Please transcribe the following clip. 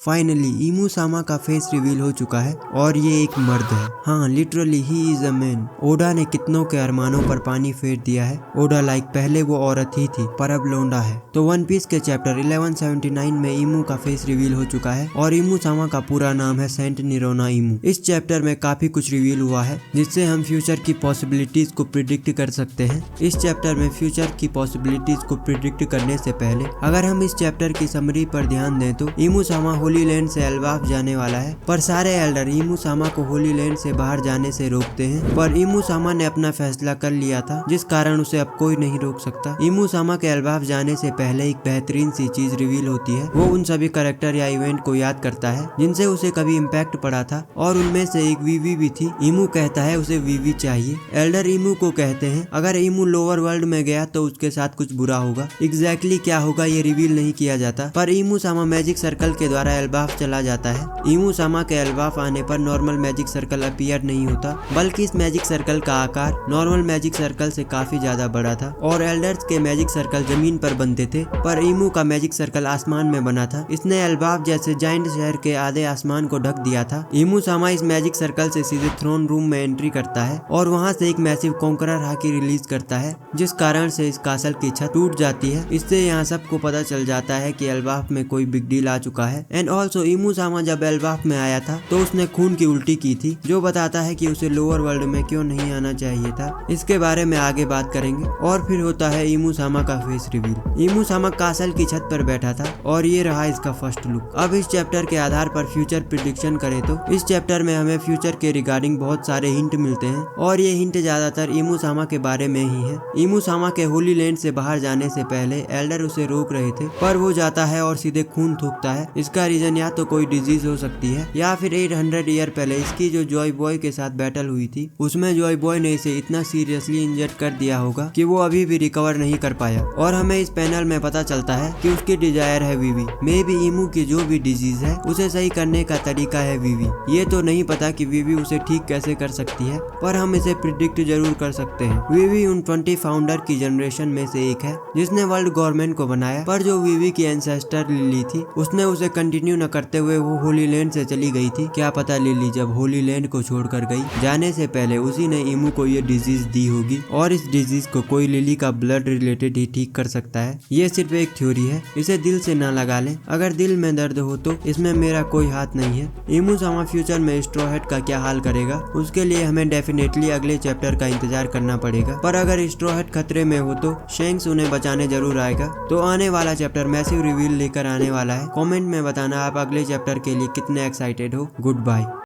Finally emu सामा का face reveal हो चुका है और ये एक मर्द है। हाँ, literally he is a man. Oda ने कितनों के अरमानों पर पानी फेर दिया है। ओडा लाइक पहले वो औरत ही थी पर अब लोंडा है। तो वन पीस के चैप्टर 1179 में इमू का फेस रिवील हो चुका है और इमू सामा का पूरा नाम है सेंट निरोना इमू। इस चैप्टर में काफी कुछ रिवील हुआ है जिससे हम फ्यूचर की पॉसिबिलिटीज को प्रिडिक्ट कर सकते हैं। इस चैप्टर में फ्यूचर की पॉसिबिलिटीज को प्रिडिक्ट करने से पहले अगर हम इस चैप्टर की समरी पर ध्यान दें तो इमू सामा होली लैंड से एल्बाफ जाने वाला है, पर सारे एल्डर इमू सामा को होली लैंड से बाहर जाने से रोकते हैं। पर इमू सामा ने अपना फैसला कर लिया था जिस कारण उसे अब कोई नहीं रोक सकता। इमू सामा के एल्बाफ जाने से पहले एक बेहतरीन सी चीज रिवील होती है। वो उन सभी कैरेक्टर या इवेंट को याद करता है जिनसे उसे कभी इम्पैक्ट पड़ा था और उनमें से एक वीवी भी थी। इमू कहता है उसे वीवी चाहिए। एल्डर इमू को कहते हैं अगर इमू लोअर वर्ल्ड में गया तो उसके साथ कुछ बुरा होगा। एग्जैक्टली क्या होगा ये रिवील नहीं किया जाता, पर इमू सामा मैजिक सर्कल के द्वारा एल्बाफ चला जाता है। इमू सामा के एल्बाफ आने पर नॉर्मल मैजिक सर्कल अपीयर नहीं होता, बल्कि इस मैजिक सर्कल का आकार नॉर्मल मैजिक सर्कल से काफी ज्यादा बड़ा था और एल्डर्स के मैजिक सर्कल जमीन पर बनते थे, पर इमू का मैजिक सर्कल आसमान में बना था। इसने एल्बाफ जैसे जाइंट शहर के आधे आसमान को ढक दिया था। इमू सामा इस मैजिक सर्कल से सीधे थ्रोन रूम में एंट्री करता है और वहाँ से एक मैसिव कॉन्करर हाकी रिलीज करता है जिस कारण से इस कासल की छत टूट जाती है। इससे यहाँ सबको पता चल जाता है कि एल्बाफ में कोई बिग डील आ चुका है। एंड ऑल्सो इमू सामा जब एल्बाफ में आया था तो उसने खून की उल्टी की थी, जो बताता है कि उसे लोअर वर्ल्ड में क्यों नहीं आना चाहिए था। इसके बारे में आगे बात करेंगे। और फिर होता है इमू सामा का फेस रिवील। इमू सामा कासल की छत पर बैठा था और ये रहा इसका फर्स्ट लुक। अब इस चैप्टर के आधार पर फ्यूचर प्रिडिक्शन करें तो इस चैप्टर में हमें फ्यूचर के रिगार्डिंग बहुत सारे हिंट मिलते हैं और ये हिंट ज्यादातर इमू सामा के बारे में ही है। इमू सामा के होली लैंड से बाहर जाने से पहले एल्डर उसे रोक रहे थे, पर वो जाता है और सीधे खून थूकता है। इसका रीजन या तो कोई डिजीज हो सकती है या फिर 800 ईयर पहले इसकी जो जॉय बॉय के साथ बैटल हुई थी उसमें जॉय बॉय ने इसे इतना सीरियसली इंजर्ड कर दिया होगा कि वो अभी भी रिकवर नहीं कर पाया। और हमें इस पैनल में पता चलता है कि उसकी डिजायर है वीवी। मे बी इमू की जो भी डिजीज है उसे सही करने का तरीका है वीवी। ये तो नहीं पता कि वीवी उसे ठीक कैसे कर सकती है, पर हम इसे प्रिडिक्ट जरूर कर सकते हैं। वीवी उन 20 फाउंडर की जनरेशन में से एक है जिसने वर्ल्ड गवर्नमेंट को बनाया, पर जो वीवी की एंसेस्टर लिली थी उसने उसे कंटिन्यू न करते हुए वो होली लैंड से चली गई थी। क्या पता लिली जब होली लैंड को छोड़कर गई जाने से पहले उसी ने इमू को ये डिजीज दी होगी और इस डिजीज को कोई लिली का ब्लड रिलेटेड ही ठीक कर सकता है। ये सिर्फ एक थ्योरी है, इसे दिल से ना लगा लें। अगर दिल में दर्द हो तो इसमें मेरा कोई हाथ नहीं है। इमू सामा फ्यूचर में स्ट्रॉ हैट का क्या हाल करेगा उसके लिए हमें डेफिनेटली अगले चैप्टर का इंतजार करना पड़ेगा, पर अगर स्ट्रॉ हैट खतरे में हो तो शेंक्स उन्हें बचाने जरूर आएगा। तो आने वाला चैप्टर मैसिव रिवील लेकर आने वाला है। कमेंट में बताना आप अगले चैप्टर के लिए कितने एक्साइटेड हो। Good bye.